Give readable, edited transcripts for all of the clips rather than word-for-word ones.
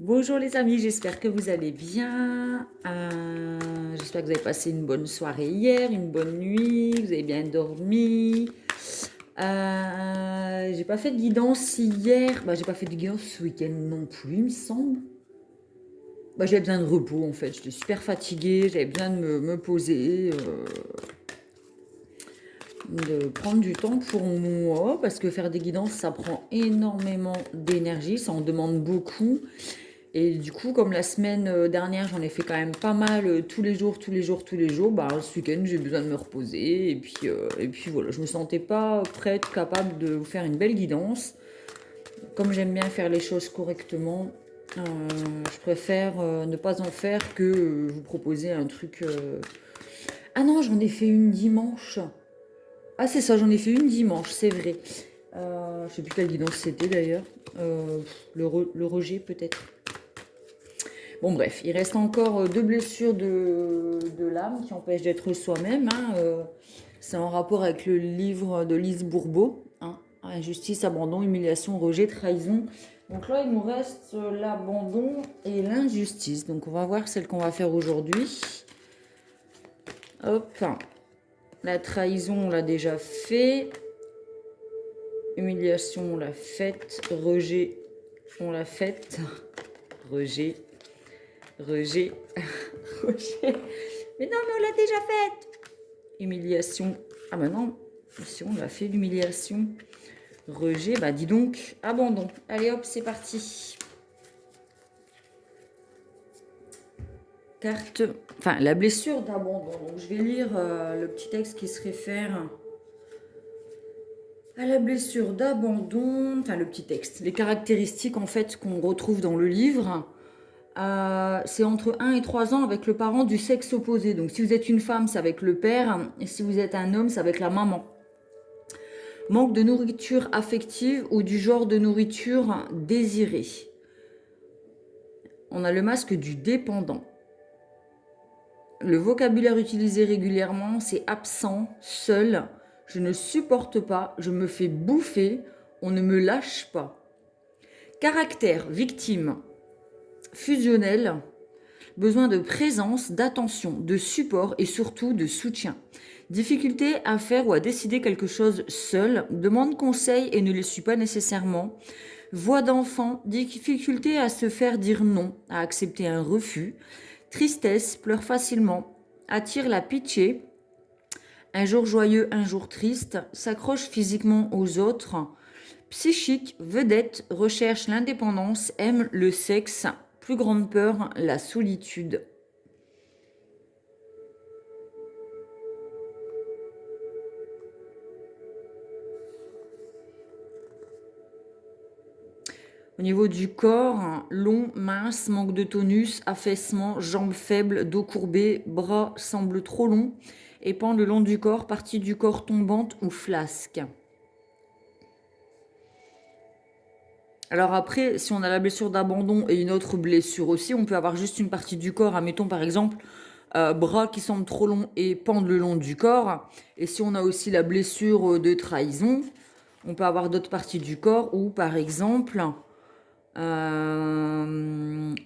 Bonjour les amis, j'espère que vous allez bien. J'espère que vous avez passé une bonne soirée hier, une bonne nuit, que vous avez bien dormi. J'ai pas fait de guidance hier, j'ai pas fait de guidance ce week-end non plus, il me semble. J'avais besoin de repos en fait, j'étais super fatiguée, j'avais besoin de me poser, de prendre du temps pour moi, parce que faire des guidances ça prend énormément d'énergie, ça en demande beaucoup. Et du coup, comme la semaine dernière, j'en ai fait quand même pas mal tous les jours, tous les jours, tous les jours, ce week-end, j'ai besoin de me reposer. Et puis voilà, je me sentais pas prête, capable de vous faire une belle guidance. Comme j'aime bien faire les choses correctement, euh, je préfère ne pas en faire que vous proposer un truc. Ah non, j'en ai fait une dimanche. Ah c'est ça, j'en ai fait une dimanche, c'est vrai. Je sais plus quelle guidance c'était d'ailleurs. Le rejet peut-être. Bon bref, il reste encore deux blessures de l'âme qui empêchent d'être soi-même, hein. C'est en rapport avec le livre de Lise Bourbeau, hein. Injustice, abandon, humiliation, rejet, trahison. Donc là, il nous reste l'abandon et l'injustice. Donc on va voir celle qu'on va faire aujourd'hui. Hop, la trahison, on l'a déjà fait. Humiliation, on l'a faite. Rejet, on l'a faite. Rejet, rejet, rejet. Mais non, mais on l'a déjà faite. Humiliation. Ah bah non, si on l'a fait l'humiliation. Rejet, dis donc, abandon. Allez hop, c'est parti. Carte, enfin la blessure d'abandon. Donc je vais lire le petit texte qui se réfère à la blessure d'abandon. Enfin le petit texte, les caractéristiques en fait qu'on retrouve dans le livre. C'est entre 1 et 3 ans avec le parent du sexe opposé. Donc si vous êtes une femme, c'est avec le père. Et si vous êtes un homme, c'est avec la maman. Manque de nourriture affective ou du genre de nourriture désirée. On a le masque du dépendant. Le vocabulaire utilisé régulièrement, c'est absent, seul, je ne supporte pas, je me fais bouffer, on ne me lâche pas. Caractère, victime, fusionnel, besoin de présence, d'attention, de support et surtout de soutien. Difficulté à faire ou à décider quelque chose seul, demande conseil et ne le suit pas nécessairement. Voix d'enfant, difficulté à se faire dire non, à accepter un refus. Tristesse, pleure facilement, attire la pitié. Un jour joyeux, un jour triste, s'accroche physiquement aux autres. Psychique, vedette, recherche l'indépendance, aime le sexe. Plus grande peur, la solitude. Au niveau du corps, long, mince, manque de tonus, affaissement, jambes faibles, dos courbé, bras semblent trop longs, épand le long du corps, partie du corps tombante ou flasque. Alors après, si on a la blessure d'abandon et une autre blessure aussi, on peut avoir juste une partie du corps, admettons par exemple, bras qui semblent trop longs et pendent le long du corps. Et si on a aussi la blessure de trahison, on peut avoir d'autres parties du corps où par exemple,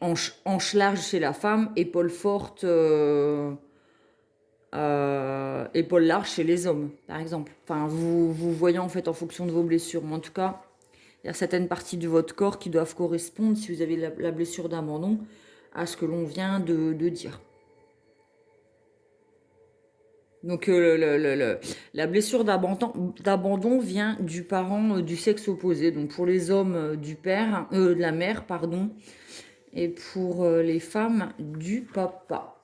hanche large chez la femme, épaule forte, épaule large chez les hommes, par exemple. Enfin, vous voyez en fait en fonction de vos blessures. Mais en tout cas, il y a certaines parties de votre corps qui doivent correspondre, si vous avez la blessure d'abandon, à ce que l'on vient de dire. Donc la blessure d'abandon vient du parent du sexe opposé. Donc pour les hommes du père, de la mère, pardon, et pour les femmes du papa.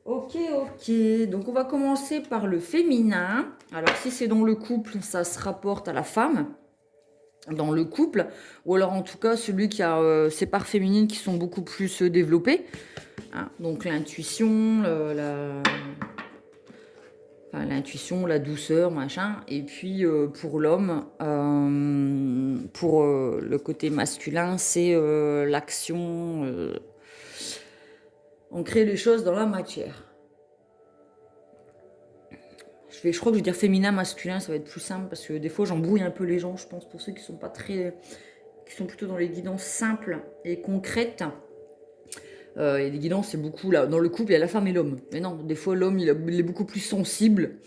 Ok, ok. Donc on va commencer par le féminin. Alors si c'est dans le couple, ça se rapporte à la femme dans le couple, ou alors en tout cas celui qui a ses parts féminines qui sont beaucoup plus développées, hein. Donc l'intuition, l'intuition, la douceur, machin. Et puis pour l'homme, pour le côté masculin, c'est l'action. On crée les choses dans la matière. Je crois que je vais dire féminin, masculin, ça va être plus simple parce que des fois j'embrouille un peu les gens, je pense, pour ceux qui sont pas très qui sont plutôt dans les guidances simples et concrètes. Et les guidances, c'est beaucoup là. Dans le couple, il y a la femme et l'homme. Mais non, des fois, l'homme, il est beaucoup plus sensible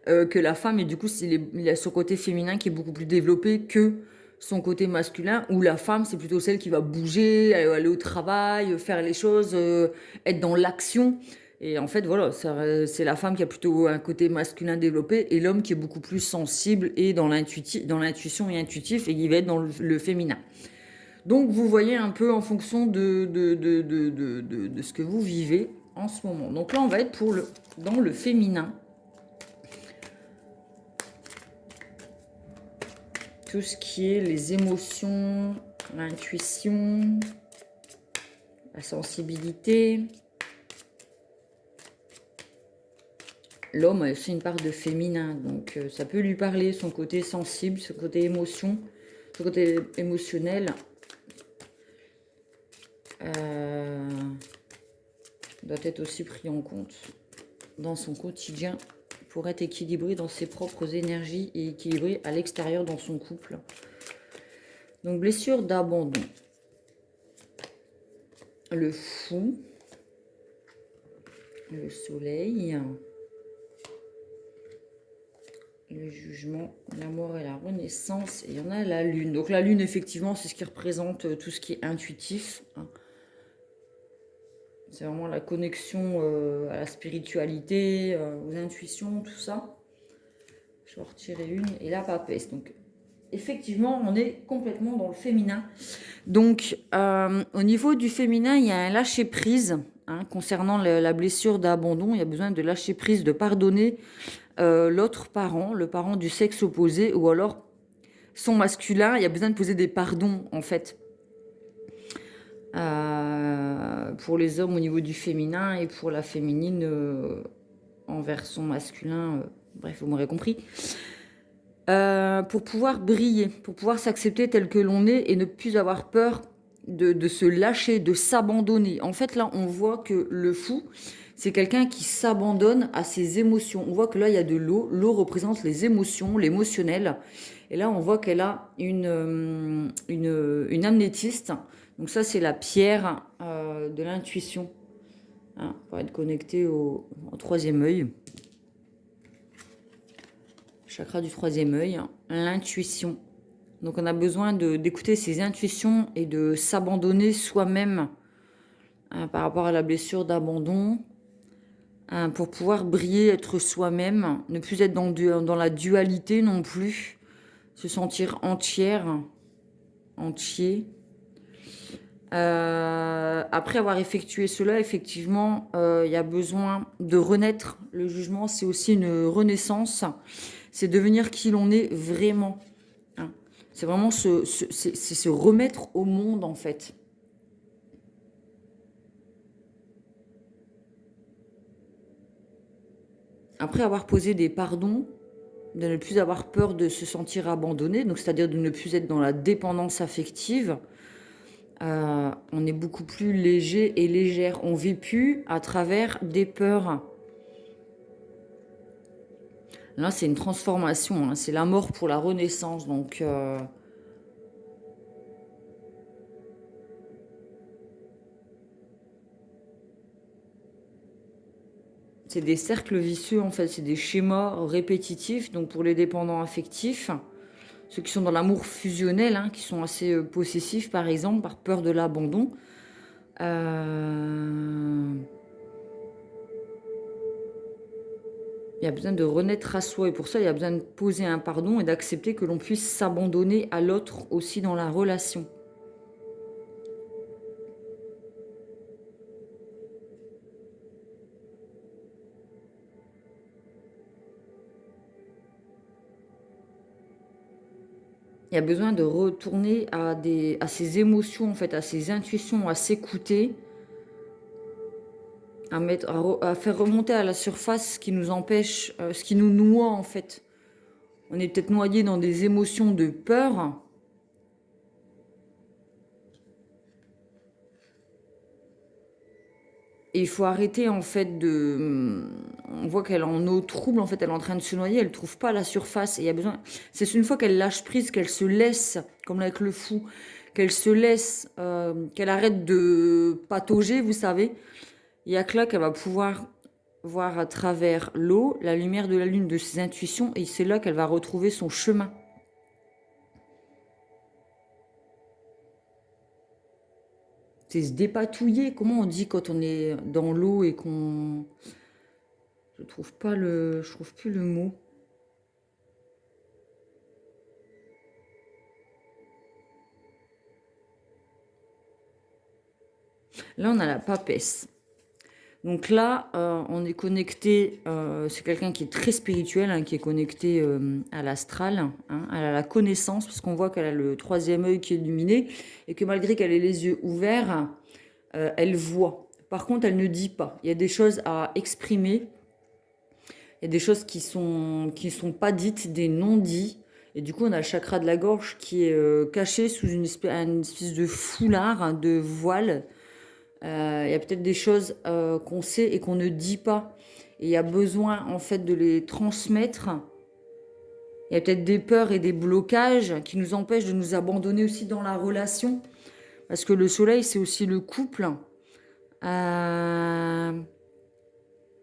que la femme. Et du coup, il a son côté féminin qui est beaucoup plus développé que son côté masculin. Où la femme, c'est plutôt celle qui va bouger, aller au travail, faire les choses, être dans l'action. Et en fait, voilà, c'est la femme qui a plutôt un côté masculin développé et l'homme qui est beaucoup plus sensible et dans l'intuition et intuitif et qui va être dans le féminin. Donc, vous voyez un peu en fonction de ce que vous vivez en ce moment. Donc là, on va être dans le féminin. Tout ce qui est les émotions, l'intuition, la sensibilité. L'homme a aussi une part de féminin, donc ça peut lui parler, son côté sensible, son côté émotion, son côté émotionnel. Doit être aussi pris en compte dans son quotidien pour être équilibré dans ses propres énergies et équilibré à l'extérieur dans son couple. Donc blessure d'abandon. Le fou. Le soleil. Le jugement, la mort et la renaissance. Et il y en a la lune. Donc la lune, effectivement, c'est ce qui représente tout ce qui est intuitif. C'est vraiment la connexion à la spiritualité, aux intuitions, tout ça. Je vais en retirer une. Et la papesse. Donc, effectivement, on est complètement dans le féminin. Donc, au niveau du féminin, il y a un lâcher-prise. Concernant la blessure d'abandon, il y a besoin de lâcher-prise, de pardonner l'autre parent, le parent du sexe opposé, ou alors son masculin. Il y a besoin de poser des pardons, en fait. Pour les hommes au niveau du féminin et pour la féminine envers son masculin, bref, vous m'aurez compris. Pour pouvoir briller, pour pouvoir s'accepter tel que l'on est et ne plus avoir peur de se lâcher, de s'abandonner. En fait, là, on voit que le fou, c'est quelqu'un qui s'abandonne à ses émotions. On voit que là, il y a de l'eau. L'eau représente les émotions, l'émotionnel. Et là, on voit qu'elle a une améthyste. Donc ça, c'est la pierre de l'intuition. Pour être connecté au troisième œil. Chakra du troisième œil. L'intuition. Donc on a besoin d'écouter ses intuitions et de s'abandonner soi-même par rapport à la blessure d'abandon. Pour pouvoir briller, être soi-même. Ne plus être dans la dualité non plus. Se sentir entière. Entier. Après avoir effectué cela, effectivement, il y a besoin de renaître. Le jugement, c'est aussi une renaissance. C'est devenir qui l'on est vraiment. C'est vraiment se remettre au monde, en fait. Après avoir posé des pardons, de ne plus avoir peur de se sentir abandonné, donc c'est-à-dire de ne plus être dans la dépendance affective, on est beaucoup plus léger et légère. On ne vit plus à travers des peurs. Là, c'est une transformation. C'est la mort pour la renaissance. Donc, c'est des cercles vicieux, en fait. C'est des schémas répétitifs. Donc, pour les dépendants affectifs, ceux qui sont dans l'amour fusionnel, qui sont assez possessifs, par exemple, par peur de l'abandon. Il y a besoin de renaître à soi. Et pour ça, il y a besoin de poser un pardon et d'accepter que l'on puisse s'abandonner à l'autre aussi dans la relation. Il y a besoin de retourner à ses émotions, en fait, à ses intuitions, à s'écouter, à faire remonter à la surface ce qui nous empêche, ce qui nous noie, en fait. On est peut-être noyé dans des émotions de peur. Et il faut arrêter, en fait, on voit qu'elle est en eau trouble, en fait, elle est en train de se noyer, elle ne trouve pas la surface. Et il y a besoin... C'est une fois qu'elle lâche prise, qu'elle se laisse, comme avec le fou, qu'elle se laisse, qu'elle arrête de patauger, vous savez. Il y a que là qu'elle va pouvoir voir à travers l'eau, la lumière de la lune, de ses intuitions, et c'est là qu'elle va retrouver son chemin. C'est se dépatouiller. Comment on dit quand on est dans l'eau et qu'on... Je trouve plus le mot. Là, on a la papesse. Donc là, on est connecté, c'est quelqu'un qui est très spirituel, hein, qui est connecté à l'astral, hein, à la connaissance, parce qu'on voit qu'elle a le troisième œil qui est illuminé, et que malgré qu'elle ait les yeux ouverts, elle voit. Par contre, elle ne dit pas. Il y a des choses à exprimer, il y a des choses qui sont pas dites, des non-dits. Et du coup, on a le chakra de la gorge qui est caché sous une espèce de foulard, hein, de voile. Il y a peut-être des choses qu'on sait et qu'on ne dit pas. Et il y a besoin, en fait, de les transmettre. Il y a peut-être des peurs et des blocages qui nous empêchent de nous abandonner aussi dans la relation. Parce que le soleil, c'est aussi le couple.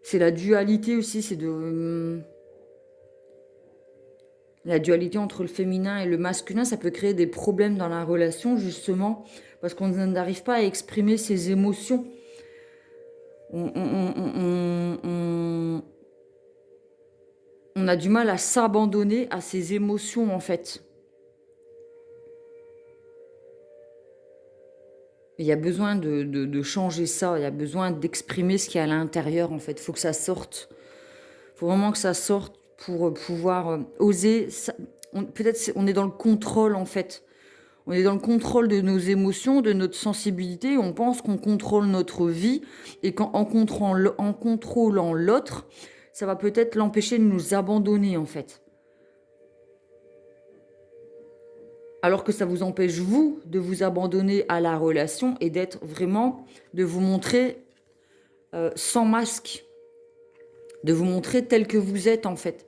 C'est la dualité aussi, c'est de... La dualité entre le féminin et le masculin, ça peut créer des problèmes dans la relation, justement, parce qu'on n'arrive pas à exprimer ses émotions. On a du mal à s'abandonner à ses émotions, en fait. Il y a besoin de changer ça, il y a besoin d'exprimer ce qu'il y a à l'intérieur, en fait. Il faut que ça sorte. Il faut vraiment que ça sorte pour pouvoir oser. Peut-être on est dans le contrôle, en fait. On est dans le contrôle de nos émotions, de notre sensibilité. On pense qu'on contrôle notre vie et qu'en contrôlant l'autre, ça va peut-être l'empêcher de nous abandonner, en fait. Alors que ça vous empêche, vous, de vous abandonner à la relation et d'être vraiment, de vous montrer sans masque, de vous montrer tel que vous êtes, en fait.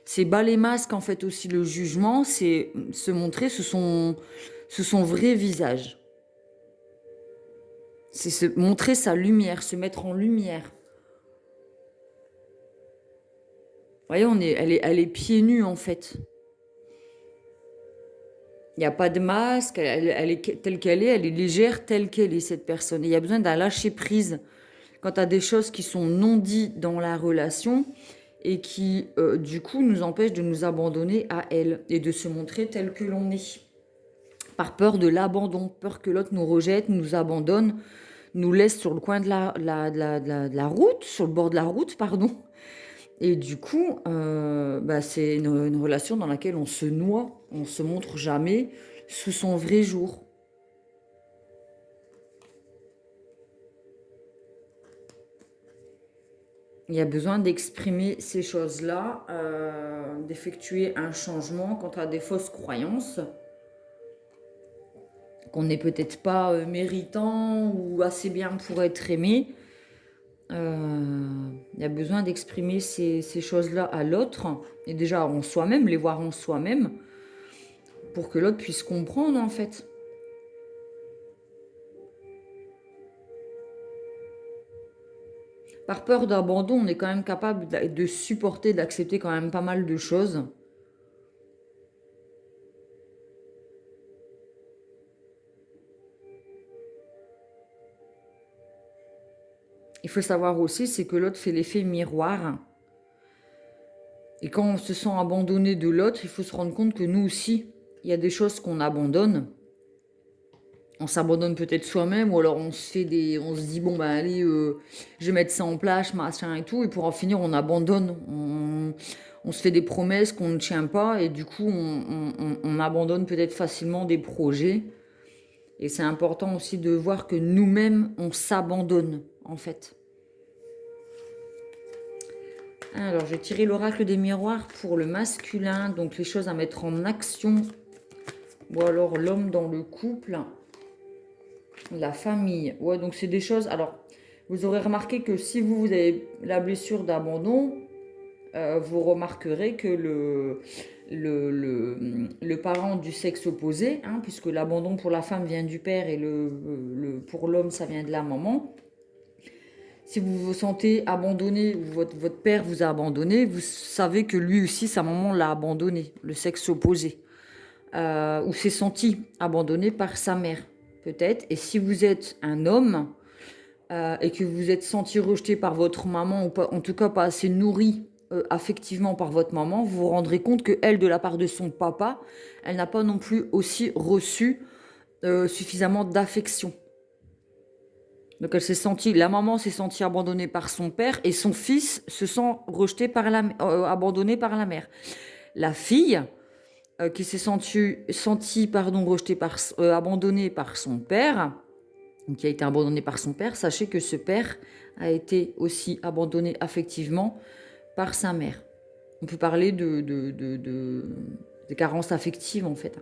C'est bas les masques, en fait, aussi le jugement, c'est se montrer son vrai visage. C'est se montrer sa lumière, se mettre en lumière. Vous voyez, elle est pieds nus, en fait. Il n'y a pas de masque, elle est telle qu'elle est, elle est légère telle qu'elle est, cette personne. Et il y a besoin d'un lâcher-prise quand tu as des choses qui sont non dites dans la relation et qui, du coup, nous empêchent de nous abandonner à elle et de se montrer tel que l'on est. Par peur de l'abandon, peur que l'autre nous rejette, nous abandonne, nous laisse sur le coin de la route, sur le bord de la route, pardon. Et du coup, c'est une relation dans laquelle on se noie, on se montre jamais sous son vrai jour. Il y a besoin d'exprimer ces choses-là, d'effectuer un changement quant à des fausses croyances, qu'on n'est peut-être pas méritant ou assez bien pour être aimé. Il y a besoin d'exprimer ces choses-là à l'autre, et déjà en soi-même, les voir en soi-même, pour que l'autre puisse comprendre, en fait. Par peur d'abandon, on est quand même capable de supporter, d'accepter quand même pas mal de choses. Il faut savoir aussi, c'est que l'autre fait l'effet miroir. Et quand on se sent abandonné de l'autre, il faut se rendre compte que nous aussi, il y a des choses qu'on abandonne. On s'abandonne peut-être soi-même, ou alors on se dit bon ben allez, je vais mettre ça en place, machin et tout, et pour en finir on abandonne. On se fait des promesses qu'on ne tient pas, et du coup on abandonne peut-être facilement des projets. Et c'est important aussi de voir que nous-mêmes on s'abandonne en fait. Alors, je vais tirer l'oracle des miroirs pour le masculin, donc les choses à mettre en action. Ou alors l'homme dans le couple, la famille. Ouais, donc c'est des choses... Alors, vous aurez remarqué que si vous avez la blessure d'abandon, vous remarquerez que le parent du sexe opposé, hein, puisque l'abandon pour la femme vient du père et pour l'homme, ça vient de la maman. Si vous vous sentez abandonné ou votre père vous a abandonné, vous savez que lui aussi, sa maman l'a abandonné, le sexe opposé. Ou s'est senti abandonné par sa mère, peut-être. Et si vous êtes un homme et que vous êtes senti rejeté par votre maman, ou pas, en tout cas pas assez nourri affectivement par votre maman, vous vous rendrez compte que elle, de la part de son papa, elle n'a pas non plus aussi reçu suffisamment d'affection. Donc la maman s'est sentie abandonnée par son père et son fils se sent rejeté abandonné par la mère. La fille qui s'est sentie abandonnée par son père, qui a été abandonnée par son père, sachez que ce père a été aussi abandonné affectivement par sa mère. On peut parler de carences affectives en fait.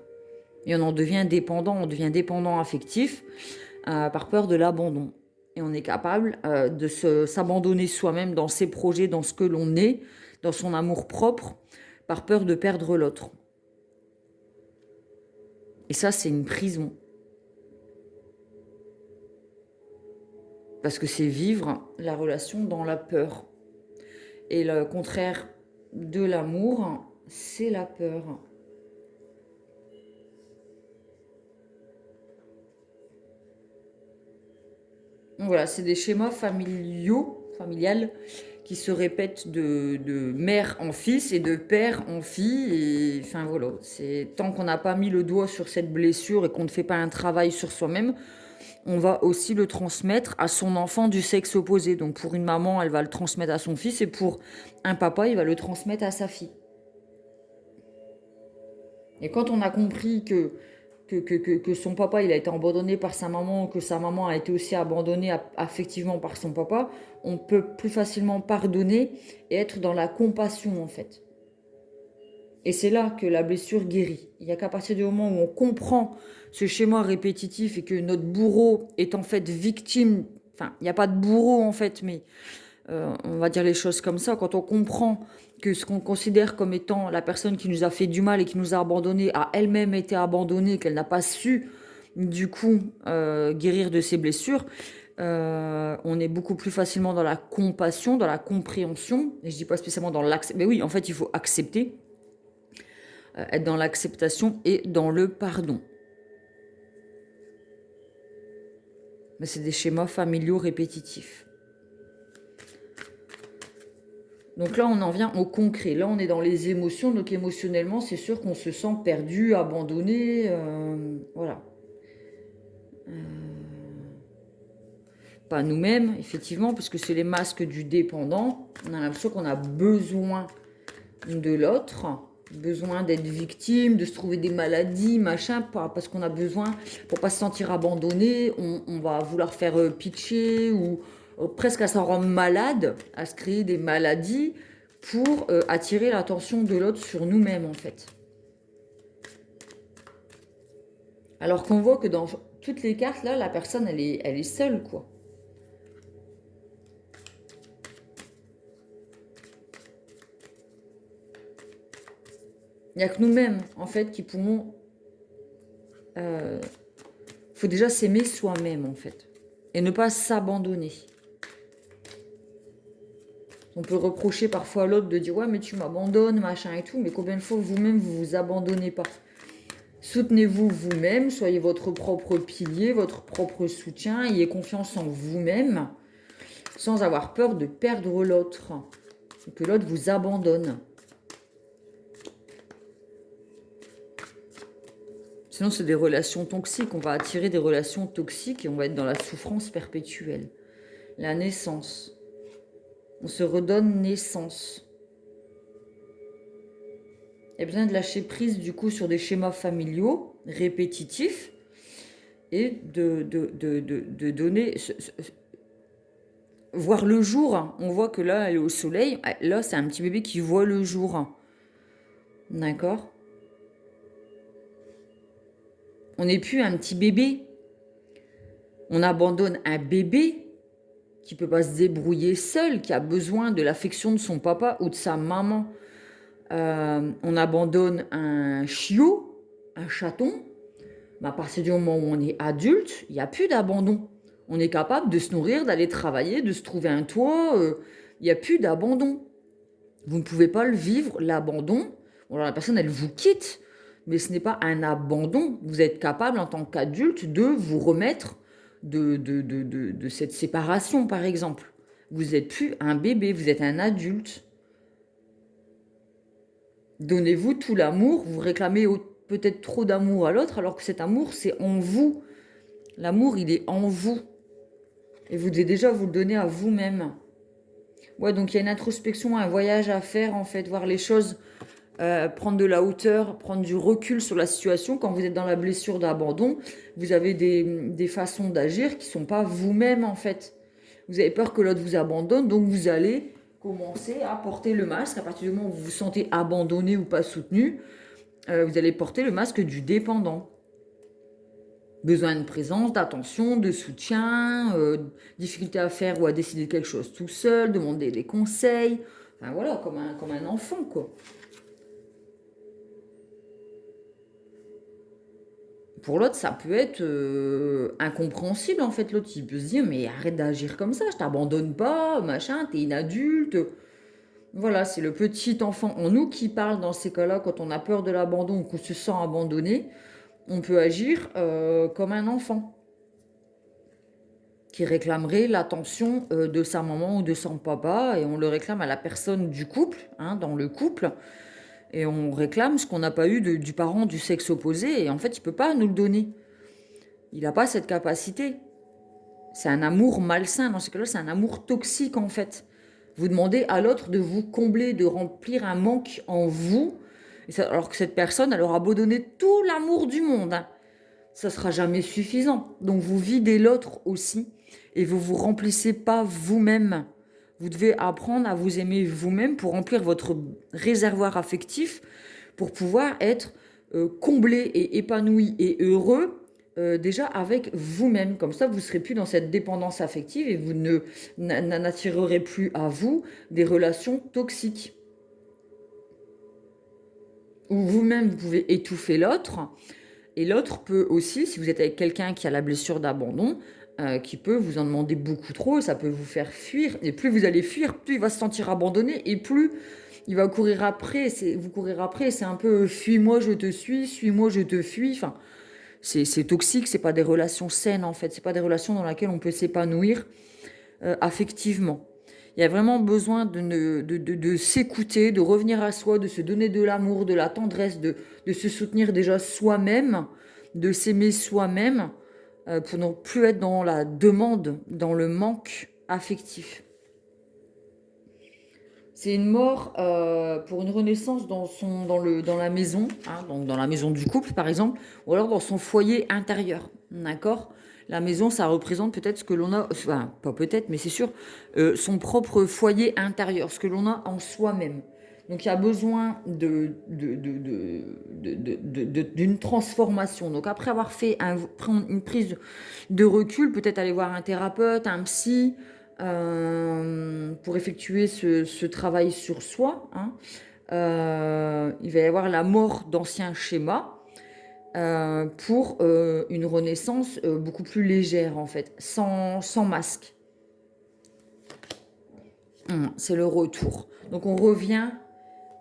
Et on devient dépendant affectif par peur de l'abandon. Et on est capable de s'abandonner soi-même dans ses projets, dans ce que l'on est, dans son amour propre, par peur de perdre l'autre. Et ça, c'est une prison. Parce que c'est vivre la relation dans la peur. Et le contraire de l'amour, c'est la peur. Donc voilà, c'est des schémas familiales, qui se répètent de mère en fils et de père en fille. Et enfin voilà, c'est tant qu'on n'a pas mis le doigt sur cette blessure et qu'on ne fait pas un travail sur soi-même, on va aussi le transmettre à son enfant du sexe opposé. Donc pour une maman, elle va le transmettre à son fils et pour un papa, il va le transmettre à sa fille. Et quand on a compris que son papa il a été abandonné par sa maman, que sa maman a été aussi abandonnée affectivement par son papa, on peut plus facilement pardonner et être dans la compassion en fait. Et c'est là que la blessure guérit. Il n'y a qu'à partir du moment où on comprend ce schéma répétitif et que notre bourreau est en fait victime, enfin il n'y a pas de bourreau en fait, mais on va dire les choses comme ça, quand on comprend que ce qu'on considère comme étant la personne qui nous a fait du mal et qui nous a abandonnés a elle-même été abandonnée, qu'elle n'a pas su du coup guérir de ses blessures, on est beaucoup plus facilement dans la compassion, dans la compréhension, et je dis pas spécialement dans l'acceptation, mais oui, en fait il faut accepter, être dans l'acceptation et dans le pardon. Mais c'est des schémas familiaux répétitifs. Donc là, on en vient au concret. Là, on est dans les émotions. Donc émotionnellement, c'est sûr qu'on se sent perdu, abandonné. Voilà. Pas nous-mêmes, effectivement, parce que c'est les masques du dépendant. On a l'impression qu'on a besoin de l'autre, besoin d'être victime, de se trouver des maladies, machin, parce qu'on a besoin, pour pas se sentir abandonné, on va vouloir faire pitcher ou presque à s'en rendre malade, à se créer des maladies pour attirer l'attention de l'autre sur nous-mêmes en fait. Alors qu'on voit que dans toutes les cartes là, la personne elle est seule quoi. Il n'y a que nous-mêmes en fait qui pourront... faut déjà s'aimer soi-même en fait et ne pas s'abandonner. On peut reprocher parfois à l'autre de dire « Ouais, mais tu m'abandonnes, machin et tout. » Mais combien de fois vous-même, vous vous abandonnez pas? Soutenez-vous vous-même, soyez votre propre pilier, votre propre soutien. Ayez confiance en vous-même sans avoir peur de perdre l'autre. Que l'autre vous abandonne. Sinon, c'est des relations toxiques. On va attirer des relations toxiques et on va être dans la souffrance perpétuelle. La naissance. On se redonne naissance. Il y a besoin de lâcher prise du coup sur des schémas familiaux répétitifs et de donner... voir le jour. On voit que là, elle est au soleil. Là, c'est un petit bébé qui voit le jour. D'accord? On n'est plus un petit bébé. On abandonne un bébé qui ne peut pas se débrouiller seul, qui a besoin de l'affection de son papa ou de sa maman. On abandonne un chiot, un chaton, mais à partir du moment où on est adulte, il n'y a plus d'abandon. On est capable de se nourrir, d'aller travailler, de se trouver un toit. Il n'y a plus d'abandon. Vous ne pouvez pas le vivre, l'abandon. Bon, alors la personne, elle vous quitte, mais ce n'est pas un abandon. Vous êtes capable, en tant qu'adulte, de vous remettre de cette séparation, par exemple. Vous n'êtes plus un bébé, vous êtes un adulte. Donnez-vous tout l'amour. Vous réclamez peut-être trop d'amour à l'autre, alors que cet amour, c'est en vous. L'amour, il est en vous. Et vous devez déjà vous le donner à vous-même. Ouais, donc il y a une introspection, un voyage à faire, en fait, voir les choses, prendre de la hauteur, prendre du recul sur la situation. Quand vous êtes dans la blessure d'abandon, vous avez des façons d'agir qui ne sont pas vous-même, en fait. Vous avez peur que l'autre vous abandonne, donc vous allez commencer à porter le masque. À partir du moment où vous vous sentez abandonné ou pas soutenu, vous allez porter le masque du dépendant. Besoin de présence, d'attention, de soutien, difficulté à faire ou à décider de quelque chose tout seul, demander des conseils. Enfin voilà, comme un enfant, quoi. Pour l'autre, ça peut être incompréhensible, en fait. L'autre, il peut se dire, mais arrête d'agir comme ça, je t'abandonne pas, machin, t'es une adulte. Voilà, c'est le petit enfant en nous qui parle dans ces cas-là, quand on a peur de l'abandon ou qu'on se sent abandonné, on peut agir comme un enfant qui réclamerait l'attention de sa maman ou de son papa, et on le réclame à la personne du couple, hein, dans le couple, et on réclame ce qu'on n'a pas eu du parent du sexe opposé, et en fait, il ne peut pas nous le donner. Il n'a pas cette capacité. C'est un amour malsain, dans ce cas-là, c'est un amour toxique, en fait. Vous demandez à l'autre de vous combler, de remplir un manque en vous, alors que cette personne, elle aura beau donner tout l'amour du monde, hein, ça sera jamais suffisant. Donc vous videz l'autre aussi et vous vous remplissez pas vous-même. Vous devez apprendre à vous aimer vous-même pour remplir votre réservoir affectif, pour pouvoir être comblé et épanoui et heureux déjà avec vous-même. Comme ça, vous ne serez plus dans cette dépendance affective et vous n'attirerez plus à vous des relations toxiques. Ou vous-même, vous pouvez étouffer l'autre. Et l'autre peut aussi, si vous êtes avec quelqu'un qui a la blessure d'abandon, qui peut vous en demander beaucoup trop, ça peut vous faire fuir. Et plus vous allez fuir, plus il va se sentir abandonné et plus il va courir après. Vous courir après, c'est un peu fuis-moi, je te suis-moi, je te fuis. Enfin, c'est toxique, c'est pas des relations saines en fait. C'est pas des relations dans lesquelles on peut s'épanouir affectivement. Il y a vraiment besoin de s'écouter, de revenir à soi, de se donner de l'amour, de la tendresse, de se soutenir déjà soi-même, de s'aimer soi-même pour ne plus être dans la demande, dans le manque affectif. C'est une mort pour une renaissance dans la maison, hein, donc dans la maison du couple par exemple, ou alors dans son foyer intérieur, d'accord? La maison, ça représente peut-être ce que l'on a, enfin pas peut-être, mais c'est sûr, son propre foyer intérieur, ce que l'on a en soi-même. Donc il y a besoin d'une transformation. Donc après avoir prendre une prise de recul, peut-être aller voir un thérapeute, un psy, pour effectuer ce travail sur soi, hein. Il va y avoir la mort d'anciens schémas pour une renaissance beaucoup plus légère, en fait, sans masque. C'est le retour. Donc on revient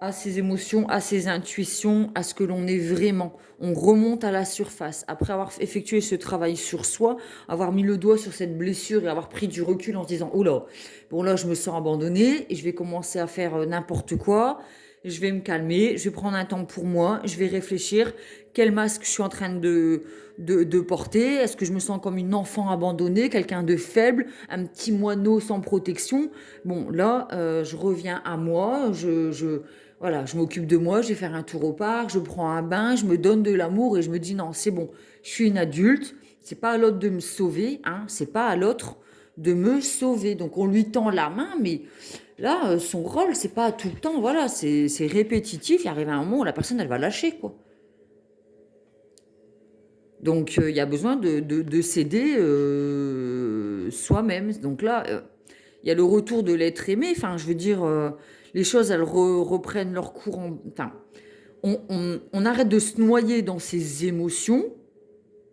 à ses émotions, à ses intuitions, à ce que l'on est vraiment. On remonte à la surface. Après avoir effectué ce travail sur soi, avoir mis le doigt sur cette blessure et avoir pris du recul en se disant « Oh là, bon là je me sens abandonnée et je vais commencer à faire n'importe quoi. Je vais me calmer, je vais prendre un temps pour moi, je vais réfléchir. Quel masque je suis en train de porter? Est-ce que je me sens comme une enfant abandonnée, quelqu'un de faible, un petit moineau sans protection? Bon, là, je reviens à moi, voilà, je m'occupe de moi, je vais faire un tour au parc, je prends un bain, je me donne de l'amour et je me dis non, c'est bon, je suis une adulte, c'est pas à l'autre de me sauver, hein, c'est pas à l'autre de me sauver. Donc on lui tend la main, mais là, son rôle, c'est pas tout le temps, voilà, c'est répétitif, il arrive un moment où la personne, elle va lâcher, quoi. Donc il y a besoin de s'aider soi-même. Donc là, il y a le retour de l'être aimé. Enfin, je veux dire, les choses, elles reprennent leur cours. Enfin, on arrête de se noyer dans ses émotions,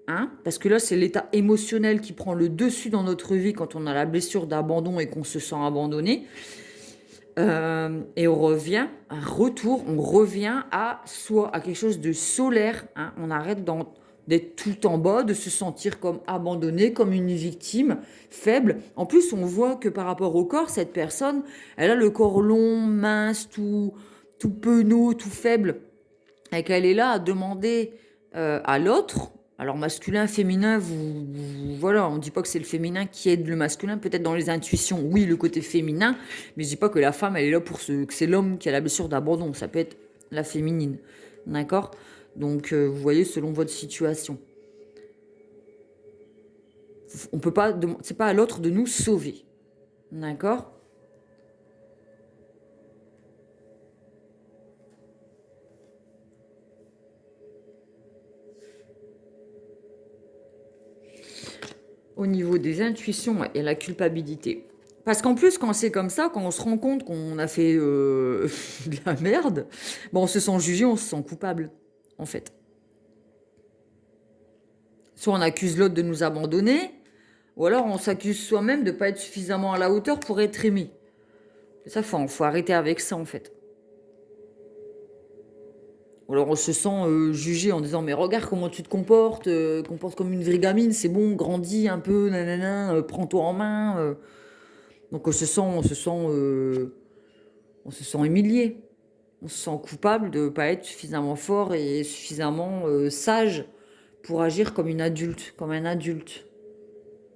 hein, parce que là, c'est l'état émotionnel qui prend le dessus dans notre vie quand on a la blessure d'abandon et qu'on se sent abandonné. Et on revient, on revient à soi, à quelque chose de solaire, hein. On arrête d'être tout en bas, de se sentir comme abandonné, comme une victime, faible. En plus, on voit que par rapport au corps, cette personne, elle a le corps long, mince, tout penaud, tout faible, et qu'elle est là à demander à l'autre. Alors masculin, féminin, voilà, on ne dit pas que c'est le féminin qui aide le masculin, peut-être dans les intuitions, oui, le côté féminin, mais je dis pas que la femme, elle est là que c'est l'homme qui a la blessure d'abandon, ça peut être la féminine, d'accord? Donc vous voyez, selon votre situation. On peut pas, c'est pas à l'autre de nous sauver, d'accord? Au niveau des intuitions et la culpabilité. Parce qu'en plus, quand c'est comme ça, quand on se rend compte qu'on a fait de la merde, bon, on se sent jugé, on se sent coupable, en fait. Soit on accuse l'autre de nous abandonner, ou alors on s'accuse soi-même de ne pas être suffisamment à la hauteur pour être aimé. Et ça, faut arrêter avec ça, en fait. Ou alors on se sent jugé en disant mais regarde comment tu te comportes comme une vraie gamine, c'est bon, grandis un peu, nanana, prends-toi en main. Donc on se sent humilié, on se sent coupable de ne pas être suffisamment fort et suffisamment sage pour agir comme une adulte, comme un adulte.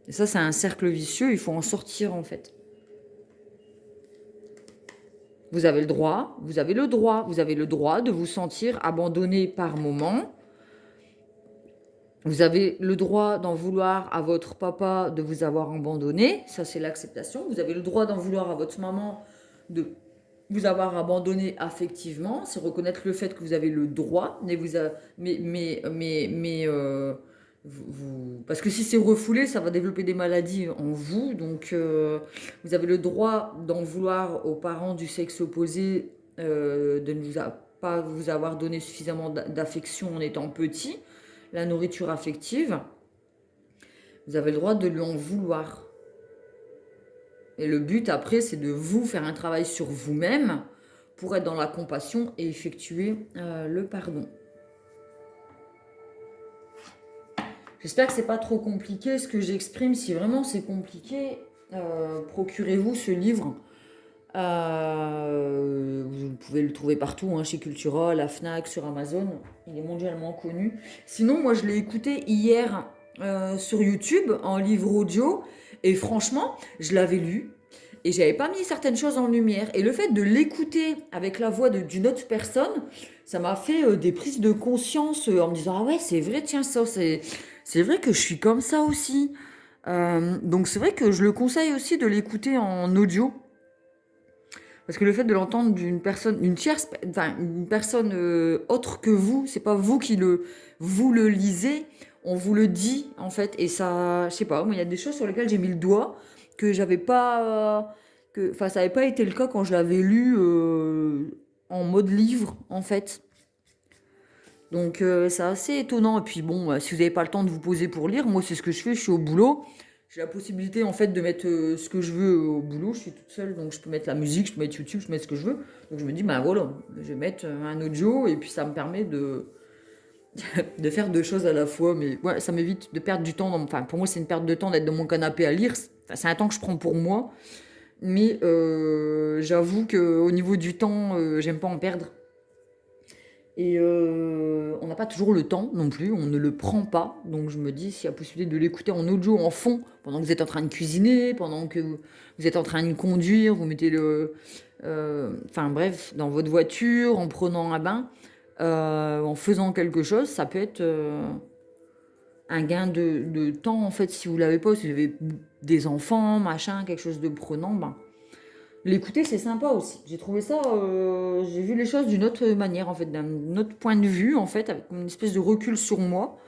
Et ça, c'est un cercle vicieux, il faut en sortir en fait. Vous avez le droit, vous avez le droit, vous avez le droit de vous sentir abandonné par moment. Vous avez le droit d'en vouloir à votre papa de vous avoir abandonné, ça c'est l'acceptation. Vous avez le droit d'en vouloir à votre maman de vous avoir abandonné affectivement, c'est reconnaître le fait que vous avez le droit, parce que si c'est refoulé, ça va développer des maladies en vous. Donc, vous avez le droit d'en vouloir aux parents du sexe opposé de ne pas vous avoir donné suffisamment d'affection en étant petit, la nourriture affective. Vous avez le droit de lui en vouloir. Et le but après, c'est de vous faire un travail sur vous-même pour être dans la compassion et effectuer le pardon. J'espère que c'est pas trop compliqué ce que j'exprime. Si vraiment c'est compliqué, procurez-vous ce livre. Vous pouvez le trouver partout, hein, chez Cultura, la Fnac, sur Amazon. Il est mondialement connu. Sinon, moi, je l'ai écouté hier sur YouTube en livre audio. Et franchement, je l'avais lu. Et j'avais pas mis certaines choses en lumière. Et le fait de l'écouter avec la voix d'une autre personne, ça m'a fait des prises de conscience en me disant « Ah ouais, c'est vrai, tiens, ça, c'est vrai que je suis comme ça aussi. » Donc c'est vrai que je le conseille aussi de l'écouter en audio. Parce que le fait de l'entendre d'une personne, une personne autre que vous, c'est pas vous vous le lisez, on vous le dit en fait. Et ça, je sais pas, moi il y a des choses sur lesquelles j'ai mis le doigt que j'avais pas, ça n'avait pas été le cas quand je l'avais lu en mode livre en fait. Donc c'est assez étonnant. Et puis bon, si vous n'avez pas le temps de vous poser pour lire, moi c'est ce que je fais, je suis au boulot. J'ai la possibilité en fait de mettre ce que je veux au boulot, je suis toute seule, donc je peux mettre la musique, je peux mettre YouTube, je peux mettre ce que je veux. Donc je me dis, bah voilà, je vais mettre un audio et puis ça me permet de faire deux choses à la fois. Mais ouais, ça m'évite de perdre du temps. Enfin, pour moi, c'est une perte de temps d'être dans mon canapé à lire. C'est un temps que je prends pour moi. Mais j'avoue qu'au niveau du temps, j'aime pas en perdre. Et on n'a pas toujours le temps non plus, on ne le prend pas. Donc je me dis, s'il y a possibilité de l'écouter en audio, en fond, pendant que vous êtes en train de cuisiner, pendant que vous êtes en train de conduire, vous mettez enfin bref, dans votre voiture, en prenant un bain, en faisant quelque chose, ça peut être un gain de temps en fait. Si vous l'avez pas, si vous avez des enfants, machin, quelque chose de prenant, ben... L'écouter, c'est sympa aussi. J'ai trouvé ça, j'ai vu les choses d'une autre manière, en fait, d'un autre point de vue, en fait, avec une espèce de recul sur moi.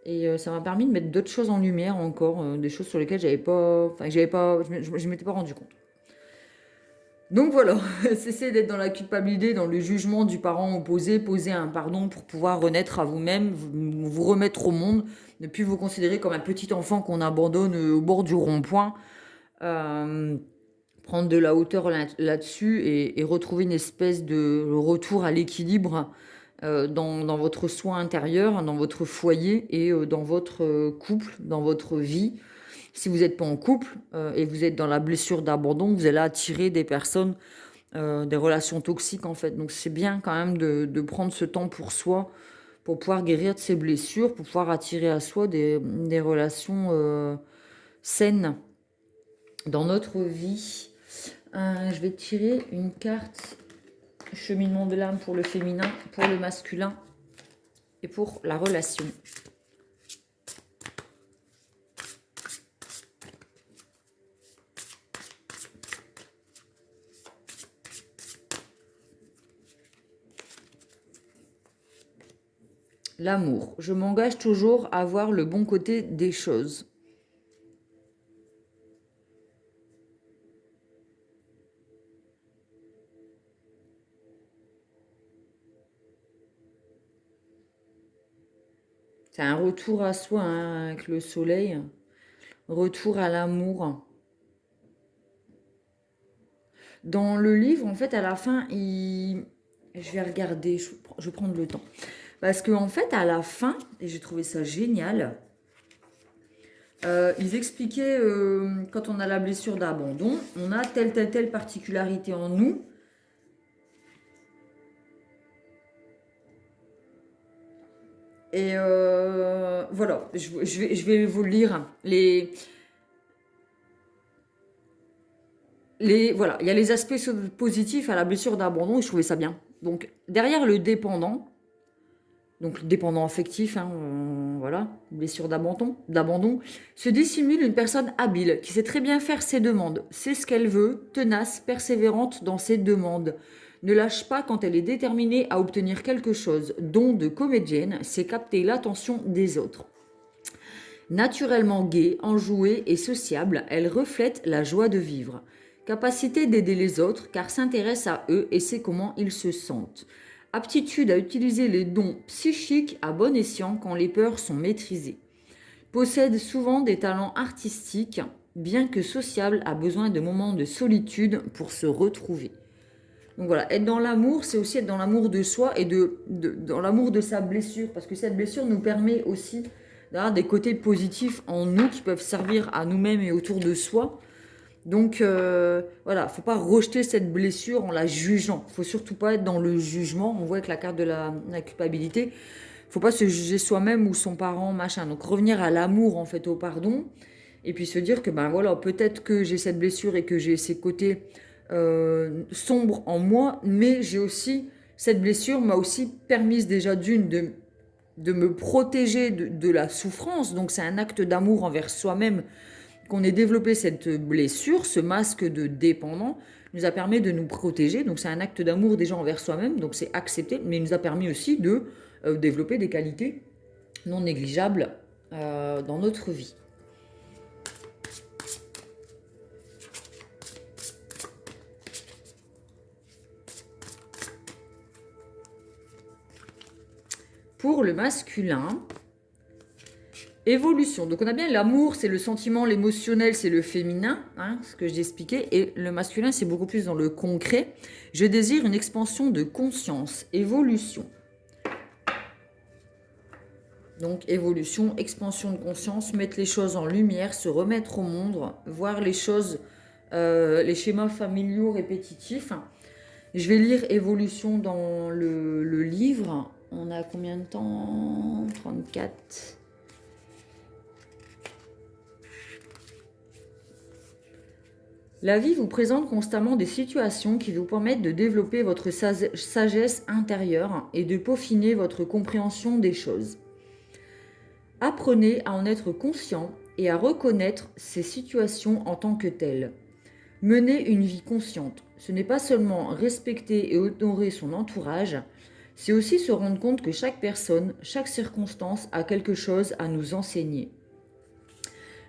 Et ça m'a permis de mettre d'autres choses en lumière encore, des choses sur lesquelles j'avais pas, enfin, j'avais pas, je m'étais pas rendu compte. Donc voilà, cessez d'être dans la culpabilité, dans le jugement du parent opposé, posez un pardon pour pouvoir renaître à vous-même, vous remettre au monde, ne plus vous considérer comme un petit enfant qu'on abandonne au bord du rond-point, euh, prendre de la hauteur là-dessus et retrouver une espèce de retour à l'équilibre dans votre soi intérieur, dans votre foyer et dans votre couple, dans votre vie. Si vous n'êtes pas en couple et vous êtes dans la blessure d'abandon, vous allez attirer des personnes, des relations toxiques en fait. Donc c'est bien quand même de prendre ce temps pour soi, pour pouvoir guérir de ces blessures, pour pouvoir attirer à soi des relations saines dans notre vie. Je vais tirer une carte cheminement de l'âme pour le féminin, pour le masculin et pour la relation. L'amour. Je m'engage toujours à voir le bon côté des choses. C'est un retour à soi hein, avec le soleil. Retour à l'amour. Dans le livre, en fait, à la fin, je vais regarder, je vais prendre le temps. Parce qu'en fait, à la fin, et j'ai trouvé ça génial, ils expliquaient quand on a la blessure d'abandon, on a telle particularité en nous. Et voilà, je vais vous le lire. Voilà, il y a les aspects positifs à la blessure d'abandon et je trouvais ça bien. Donc, derrière le dépendant, donc le dépendant affectif, hein, voilà, blessure d'abandon, se dissimule une personne habile qui sait très bien faire ses demandes, sait ce qu'elle veut, tenace, persévérante dans ses demandes. Ne lâche pas quand elle est déterminée à obtenir quelque chose. Don de comédienne, c'est capter l'attention des autres. Naturellement gaie, enjouée et sociable, elle reflète la joie de vivre. Capacité d'aider les autres car s'intéresse à eux et sait comment ils se sentent. Aptitude à utiliser les dons psychiques à bon escient quand les peurs sont maîtrisées. Possède souvent des talents artistiques, bien que sociable, a besoin de moments de solitude pour se retrouver. Donc voilà, être dans l'amour, c'est aussi être dans l'amour de soi et dans l'amour de sa blessure, parce que cette blessure nous permet aussi d'avoir des côtés positifs en nous qui peuvent servir à nous-mêmes et autour de soi. Donc voilà, faut pas rejeter cette blessure en la jugeant. Faut surtout pas être dans le jugement. On voit avec la carte de la culpabilité. Faut pas se juger soi-même ou son parent, machin. Donc revenir à l'amour en fait, au pardon, et puis se dire que ben voilà, peut-être que j'ai cette blessure et que j'ai ces côtés sombres en moi, mais j'ai aussi cette blessure m'a aussi permis déjà de me protéger de la souffrance. Donc c'est un acte d'amour envers soi-même qu'on ait développé cette blessure, ce masque de dépendant, nous a permis de nous protéger. Donc c'est un acte d'amour déjà envers soi-même, donc c'est accepté, mais il nous a permis aussi de développer des qualités non négligeables dans notre vie. Pour le masculin, évolution. Donc on a bien l'amour, c'est le sentiment, l'émotionnel, c'est le féminin, hein, ce que j'ai expliqué. Et le masculin, c'est beaucoup plus dans le concret. Je désire une expansion de conscience, évolution. Donc évolution, expansion de conscience, mettre les choses en lumière, se remettre au monde, voir les choses, les schémas familiaux répétitifs. Je vais lire évolution dans le livre. On a combien de temps? 34. La vie vous présente constamment des situations qui vous permettent de développer votre sagesse intérieure et de peaufiner votre compréhension des choses. Apprenez à en être conscient et à reconnaître ces situations en tant que telles. Menez une vie consciente. Ce n'est pas seulement respecter et honorer son entourage, C'est aussi se rendre compte que chaque personne, chaque circonstance a quelque chose à nous enseigner.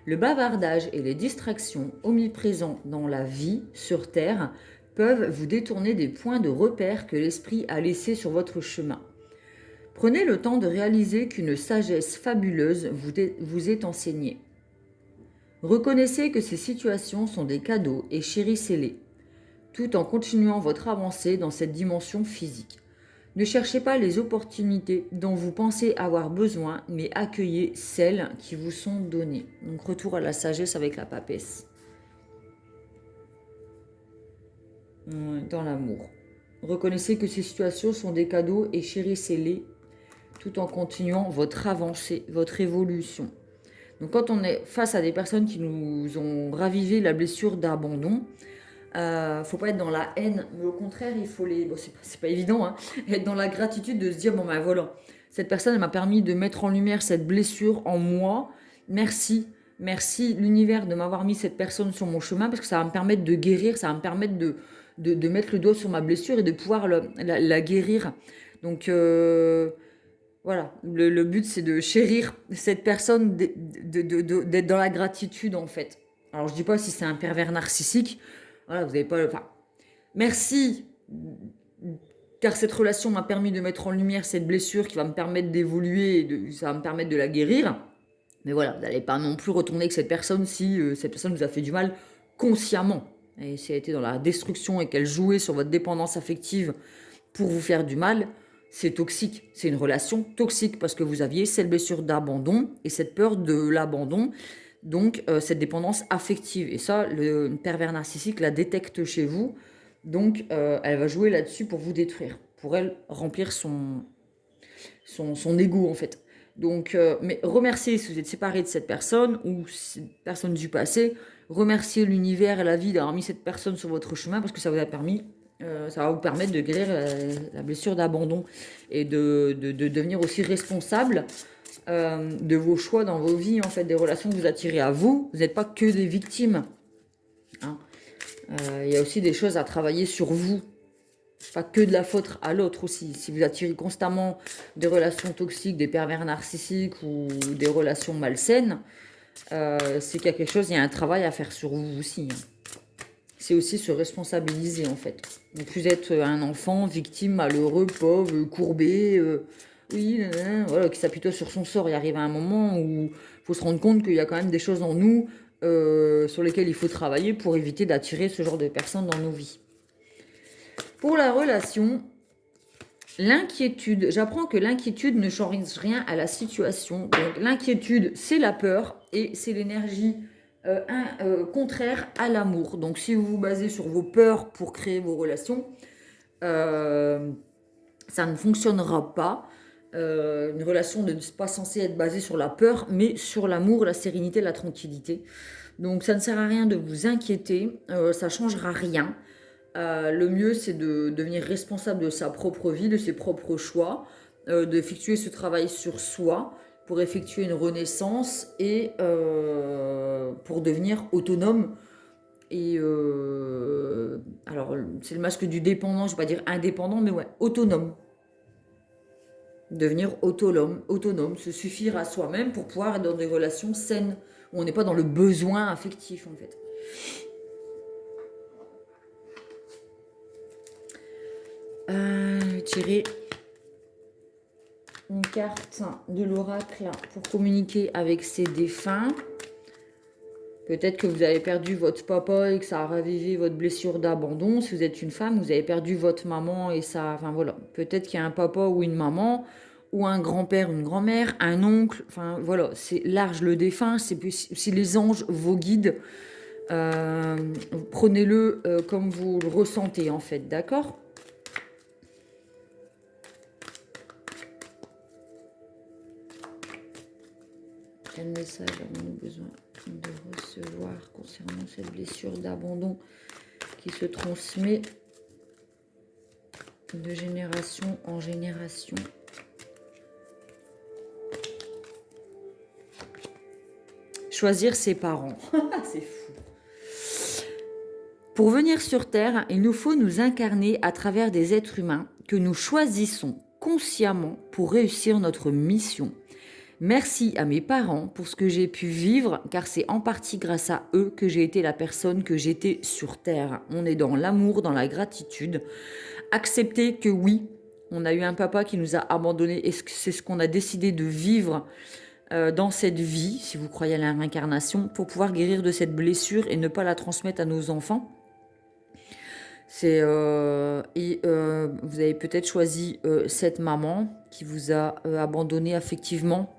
Le bavardage et les distractions omniprésents dans la vie sur Terre peuvent vous détourner des points de repère que l'esprit a laissés sur votre chemin. Prenez le temps de réaliser qu'une sagesse fabuleuse vous est enseignée. Reconnaissez que ces situations sont des cadeaux et chérissez-les, tout en continuant votre avancée dans cette dimension physique. Ne cherchez pas les opportunités dont vous pensez avoir besoin, mais accueillez celles qui vous sont données. Donc retour à la sagesse avec la papesse. Dans l'amour. Reconnaissez que ces situations sont des cadeaux et chérissez-les tout en continuant votre avancée, votre évolution. Donc quand on est face à des personnes qui nous ont ravivé la blessure d'abandon, faut pas être dans la haine, mais au contraire, il faut les. Bon, c'est pas évident, hein, être dans la gratitude de se dire bon ben voilà, cette personne elle m'a permis de mettre en lumière cette blessure en moi. Merci, merci l'univers de m'avoir mis cette personne sur mon chemin parce que ça va me permettre de guérir, ça va me permettre de mettre le doigt sur ma blessure et de pouvoir la guérir. Donc voilà, le but c'est de chérir cette personne, d'être dans la gratitude en fait. Alors je dis pas si c'est un pervers narcissique. Voilà, vous n'avez pas. Enfin, merci, car cette relation m'a permis de mettre en lumière cette blessure qui va me permettre d'évoluer et ça va me permettre de la guérir. Mais voilà, vous n'allez pas non plus retourner avec cette personne si cette personne vous a fait du mal consciemment. Et si elle était dans la destruction et qu'elle jouait sur votre dépendance affective pour vous faire du mal, c'est toxique. C'est une relation toxique parce que vous aviez cette blessure d'abandon et cette peur de l'abandon. Donc, cette dépendance affective. Et ça, le pervers narcissique la détecte chez vous. Donc, elle va jouer là-dessus pour vous détruire. Pour elle, remplir son ego, en fait. Donc, mais remerciez si vous êtes séparé de cette personne ou personne du passé. Remerciez l'univers et la vie d'avoir mis cette personne sur votre chemin parce que ça vous a permis, ça va vous permettre de guérir la blessure d'abandon et de devenir aussi responsable de vos choix dans vos vies, en fait, des relations que vous attirez à vous. Vous n'êtes pas que des victimes. Hein. Il y a aussi des choses à travailler sur vous. Pas que de la faute à l'autre aussi. Si vous attirez constamment des relations toxiques, des pervers narcissiques ou des relations malsaines, c'est qu'il y a quelque chose, il y a un travail à faire sur vous aussi. Hein. C'est aussi se responsabiliser en fait. Donc vous êtes un enfant, victime, malheureux, pauvre, courbé, oui, voilà, qui s'apitoie sur son sort. Il arrive à un moment où il faut se rendre compte qu'il y a quand même des choses en nous sur lesquelles il faut travailler pour éviter d'attirer ce genre de personnes dans nos vies. Pour la relation, l'inquiétude. J'apprends que l'inquiétude ne change rien à la situation. Donc l'inquiétude, c'est la peur et c'est l'énergie contraire à l'amour. Donc si vous vous basez sur vos peurs pour créer vos relations, ça ne fonctionnera pas. Une relation n'est pas censée être basée sur la peur, mais sur l'amour, la sérénité, la tranquillité. Donc ça ne sert à rien de vous inquiéter, ça ne changera rien. Le mieux, c'est de devenir responsable de sa propre vie, de ses propres choix, d'effectuer ce travail sur soi pour effectuer une renaissance et pour devenir autonome. Et alors, c'est le masque du dépendant, je ne vais pas dire indépendant, mais ouais, autonome. Devenir autonome, se suffire à soi-même pour pouvoir être dans des relations saines, où on n'est pas dans le besoin affectif en fait. Tirer une carte de l'oracle pour communiquer avec ses défunts. Peut-être que vous avez perdu votre papa et que ça a ravivé votre blessure d'abandon. Si vous êtes une femme, vous avez perdu votre maman et ça... Enfin voilà, peut-être qu'il y a un papa ou une maman, ou un grand-père, une grand-mère, un oncle. Enfin voilà, c'est large le défunt, c'est si les anges, vos guides, prenez-le comme vous le ressentez en fait, d'accord ? Quel message avons-nous besoin de recevoir concernant cette blessure d'abandon qui se transmet de génération en génération? Choisir ses parents. C'est fou. Pour venir sur Terre, il nous faut nous incarner à travers des êtres humains que nous choisissons consciemment pour réussir notre mission. Merci à mes parents pour ce que j'ai pu vivre, car c'est en partie grâce à eux que j'ai été la personne que j'étais sur Terre. On est dans l'amour, dans la gratitude. Accepter que oui, on a eu un papa qui nous a abandonnés et c'est ce qu'on a décidé de vivre dans cette vie, si vous croyez à la réincarnation, pour pouvoir guérir de cette blessure et ne pas la transmettre à nos enfants. Vous avez peut-être choisi cette maman qui vous a abandonné affectivement,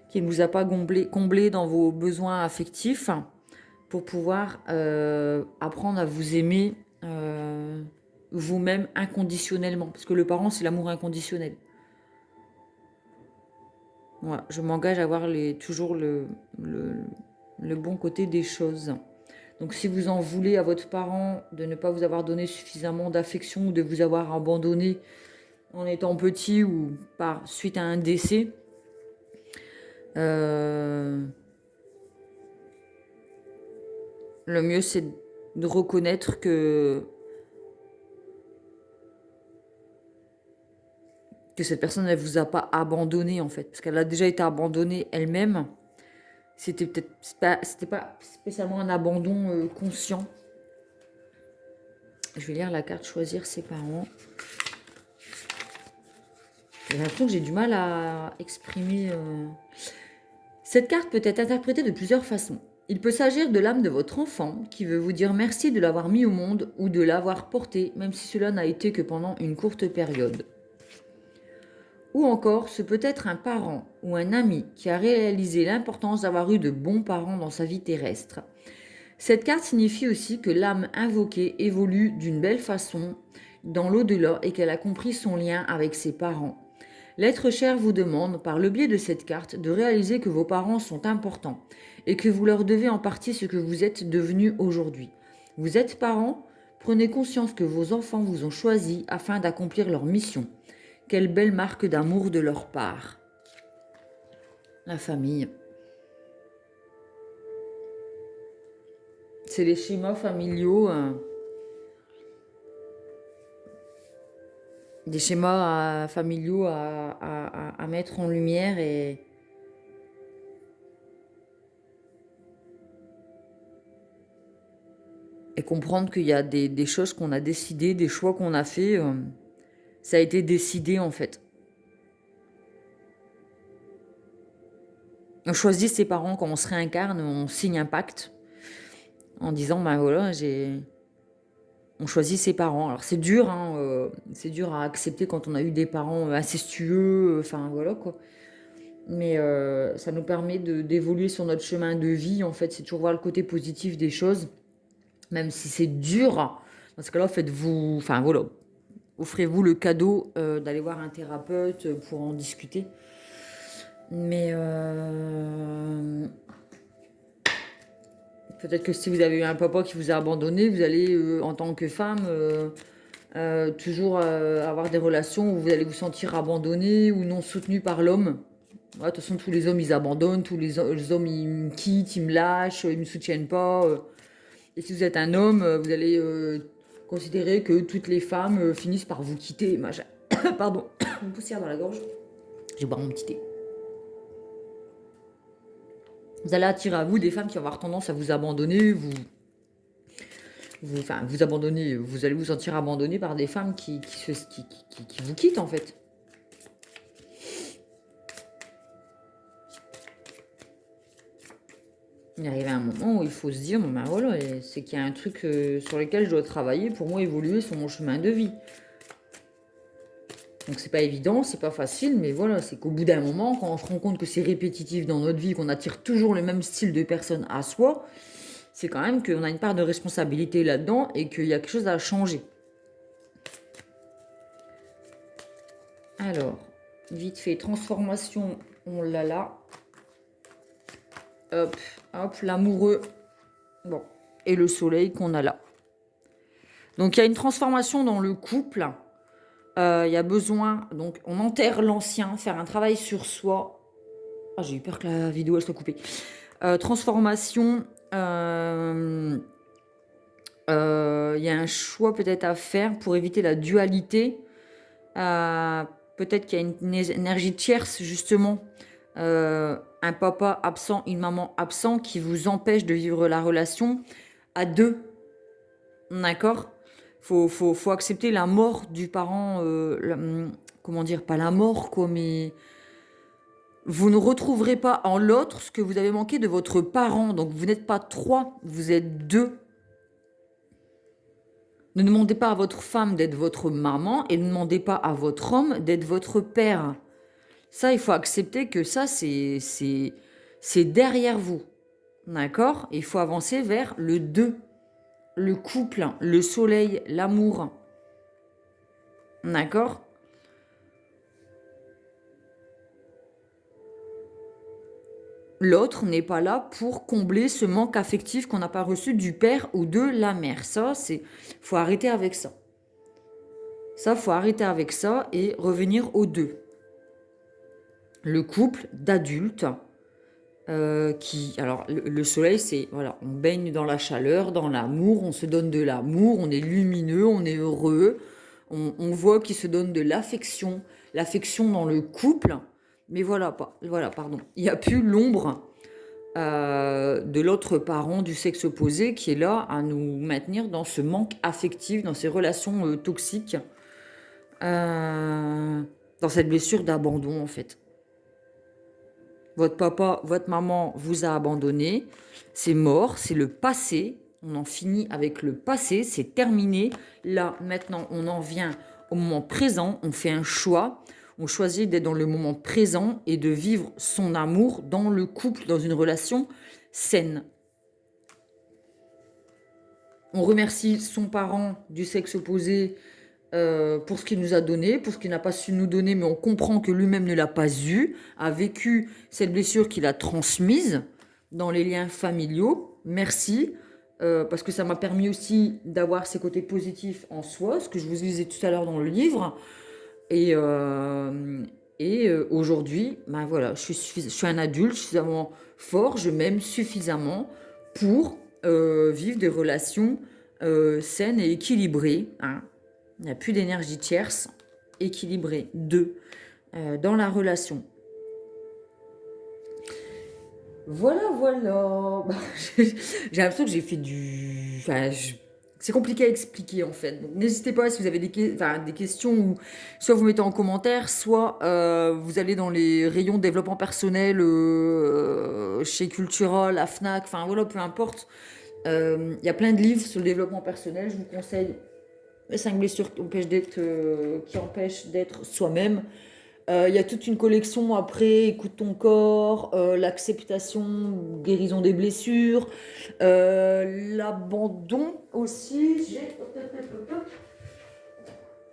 qui ne vous a pas comblé dans vos besoins affectifs pour pouvoir apprendre à vous aimer vous-même inconditionnellement. Parce que le parent, c'est l'amour inconditionnel. Voilà, je m'engage à voir toujours le bon côté des choses. Donc si vous en voulez à votre parent de ne pas vous avoir donné suffisamment d'affection ou de vous avoir abandonné en étant petit ou suite à un décès, le mieux c'est de reconnaître que cette personne elle vous a pas abandonné en fait, parce qu'elle a déjà été abandonnée elle-même. C'était pas spécialement un abandon conscient. Je vais lire la carte choisir ses parents. J'ai l'impression que j'ai du mal à exprimer. Cette carte peut être interprétée de plusieurs façons. Il peut s'agir de l'âme de votre enfant qui veut vous dire merci de l'avoir mis au monde ou de l'avoir porté, même si cela n'a été que pendant une courte période. Ou encore, ce peut être un parent ou un ami qui a réalisé l'importance d'avoir eu de bons parents dans sa vie terrestre. Cette carte signifie aussi que l'âme invoquée évolue d'une belle façon dans l'au-delà et qu'elle a compris son lien avec ses parents. L'être cher vous demande, par le biais de cette carte, de réaliser que vos parents sont importants et que vous leur devez en partie ce que vous êtes devenus aujourd'hui. Vous êtes parents, prenez conscience que vos enfants vous ont choisi afin d'accomplir leur mission. Quelle belle marque d'amour de leur part. La famille. C'est les schémas familiaux, des schémas familiaux à mettre en lumière et comprendre qu'il y a des choses qu'on a décidées, des choix qu'on a fait, ça a été décidé en fait. On choisit ses parents quand on se réincarne, on signe un pacte en disant ben voilà, on choisit ses parents. Alors c'est dur, c'est dur à accepter quand on a eu des parents incestueux, enfin voilà quoi. Mais ça nous permet d'évoluer sur notre chemin de vie. En fait, c'est toujours voir le côté positif des choses, même si c'est dur. Dans ce cas-là, faites-vous, enfin voilà, offrez-vous le cadeau d'aller voir un thérapeute pour en discuter. Mais peut-être que si vous avez eu un papa qui vous a abandonné, vous allez, en tant que femme, toujours avoir des relations où vous allez vous sentir abandonné ou non soutenu par l'homme. Ouais, de toute façon, tous les hommes, ils abandonnent, tous les hommes, ils me quittent, ils me lâchent, ils me soutiennent pas. Et si vous êtes un homme, vous allez considérer que toutes les femmes finissent par vous quitter. Pardon, une poussière dans la gorge. Je vais boire mon petit thé. Vous allez attirer à vous des femmes qui vont avoir tendance à vous abandonner, vous abandonner, vous allez vous sentir abandonné par des femmes qui vous quittent en fait. Il arrive un moment où il faut se dire, bon ben voilà, c'est qu'il y a un truc sur lequel je dois travailler pour moi évoluer sur mon chemin de vie. Donc c'est pas évident, c'est pas facile, mais voilà, c'est qu'au bout d'un moment, quand on se rend compte que c'est répétitif dans notre vie, qu'on attire toujours le même style de personnes à soi, c'est quand même qu'on a une part de responsabilité là-dedans et qu'il y a quelque chose à changer. Alors, vite fait, transformation, on l'a là. Hop, hop, l'amoureux. Bon, et le soleil qu'on a là. Donc il y a une transformation dans le couple. Il y a besoin, donc on enterre l'ancien, faire un travail sur soi. Ah, j'ai eu peur que la vidéo elle soit coupée. Transformation. Il y a un choix peut-être à faire pour éviter la dualité. Peut-être qu'il y a une énergie tierce, justement. Un papa absent, une maman absent qui vous empêche de vivre la relation à deux. D'accord? Faut accepter la mort du parent. Comment dire? Pas la mort, quoi, mais vous ne retrouverez pas en l'autre ce que vous avez manqué de votre parent. Donc vous n'êtes pas trois, vous êtes deux. Ne demandez pas à votre femme d'être votre maman et ne demandez pas à votre homme d'être votre père. Ça, il faut accepter que ça, c'est derrière vous. D'accord? Il faut avancer vers le deux, le couple, le soleil, l'amour. D'accord? L'autre n'est pas là pour combler ce manque affectif qu'on n'a pas reçu du père ou de la mère. Ça, faut arrêter avec ça. Ça, faut arrêter avec ça et revenir aux deux. Le couple d'adultes alors le soleil, c'est, voilà, on baigne dans la chaleur, dans l'amour, on se donne de l'amour, on est lumineux, on est heureux, on voit qu'ils se donnent de l'affection dans le couple, mais voilà, pardon, il n'y a plus l'ombre de l'autre parent du sexe opposé qui est là à nous maintenir dans ce manque affectif, dans ces relations toxiques, dans cette blessure d'abandon en fait. Votre papa, votre maman vous a abandonné, c'est mort, c'est le passé, on en finit avec le passé, c'est terminé. Là, maintenant, on en vient au moment présent, on fait un choix, on choisit d'être dans le moment présent et de vivre son amour dans le couple, dans une relation saine. On remercie son parent du sexe opposé pour ce qu'il nous a donné, pour ce qu'il n'a pas su nous donner, mais on comprend que lui-même ne l'a pas eu, a vécu cette blessure qu'il a transmise dans les liens familiaux. Merci, parce que ça m'a permis aussi d'avoir ces côtés positifs en soi, ce que je vous disais tout à l'heure dans le livre. Et aujourd'hui, ben voilà, je suis un adulte suffisamment fort, je m'aime suffisamment pour vivre des relations saines et équilibrées, hein. Il n'y a plus d'énergie tierce, équilibrée, deux, dans la relation. Voilà. J'ai l'impression que j'ai fait du... Enfin, c'est compliqué à expliquer en fait. Donc, n'hésitez pas si vous avez des questions, ou soit vous mettez en commentaire, soit vous allez dans les rayons développement personnel chez Cultura, la Fnac, enfin voilà, peu importe. Il y a plein de livres sur le développement personnel, je vous conseille. Les 5 blessures qui empêchent d'être soi-même. Il y a toute une collection après, écoute ton corps, l'acceptation, guérison des blessures, l'abandon aussi.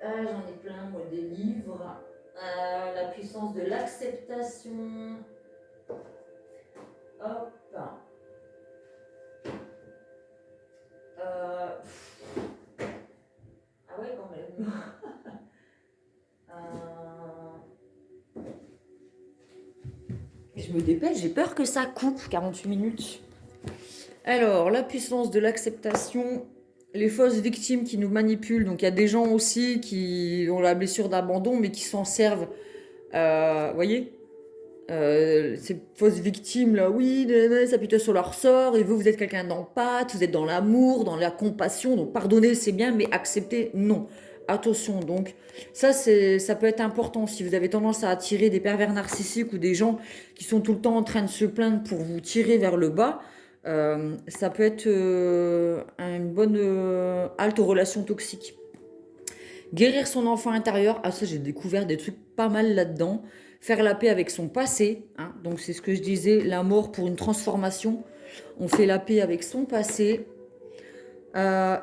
J'en ai plein, moi, des livres. La puissance de l'acceptation. Hop. Ah ouais, quand même. Je me dépêche, j'ai peur que ça coupe 48 minutes. Alors, la puissance de l'acceptation, les fausses victimes qui nous manipulent. Donc, il y a des gens aussi qui ont la blessure d'abandon, mais qui s'en servent. Voyez, ces fausses victimes là, oui, ça plutôt sur leur sort, et vous êtes quelqu'un d'empathe, vous êtes dans l'amour, dans la compassion, donc pardonner c'est bien, mais accepter non. Attention, donc ça peut être important si vous avez tendance à attirer des pervers narcissiques ou des gens qui sont tout le temps en train de se plaindre pour vous tirer vers le bas. Ça peut être une bonne halte aux relations toxiques. Guérir son enfant intérieur, ah ça j'ai découvert des trucs pas mal là-dedans. Faire la paix avec son passé, hein. Donc c'est ce que je disais, la mort pour une transformation. On fait la paix avec son passé.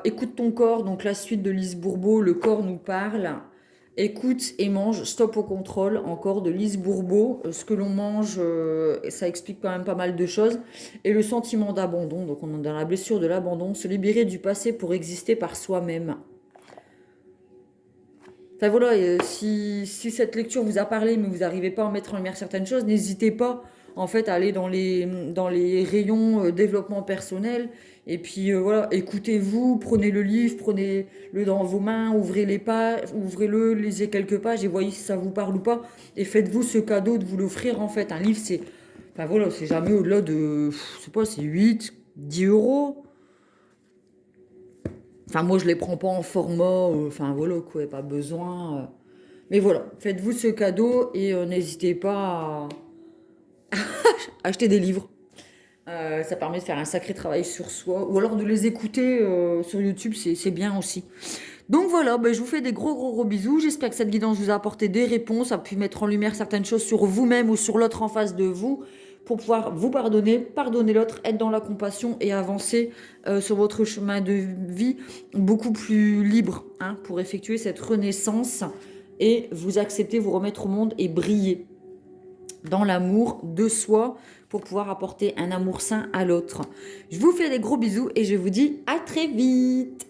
Écoute ton corps, donc la suite de Lise Bourbeau, le corps nous parle. Écoute et mange, stop au contrôle, encore de Lise Bourbeau. Ce que l'on mange, ça explique quand même pas mal de choses. Et le sentiment d'abandon, donc on est dans la blessure de l'abandon, se libérer du passé pour exister par soi-même. Enfin voilà, si cette lecture vous a parlé, mais vous n'arrivez pas à en mettre en lumière certaines choses, n'hésitez pas en fait, allez dans les rayons développement personnel. Et puis voilà, écoutez-vous, prenez le livre, prenez-le dans vos mains, ouvrez les pages, ouvrez-le, lisez quelques pages et voyez si ça vous parle ou pas. Et faites-vous ce cadeau de vous l'offrir en fait. Un livre, c'est, enfin voilà, c'est jamais au-delà de, je sais pas, c'est 8, 10 euros. Enfin, moi, je les prends pas en format, enfin voilà, quoi, pas besoin. Mais voilà, faites-vous ce cadeau et n'hésitez pas à acheter des livres. Ça permet de faire un sacré travail sur soi. Ou alors de les écouter sur YouTube, c'est bien aussi. Donc voilà, ben, je vous fais des gros gros gros bisous. J'espère que cette guidance vous a apporté des réponses, a pu mettre en lumière certaines choses sur vous-même ou sur l'autre en face de vous pour pouvoir vous pardonner, pardonner l'autre, être dans la compassion et avancer sur votre chemin de vie beaucoup plus libre hein, pour effectuer cette renaissance et vous accepter, vous remettre au monde et briller dans l'amour de soi pour pouvoir apporter un amour sain à l'autre. Je vous fais des gros bisous et je vous dis à très vite.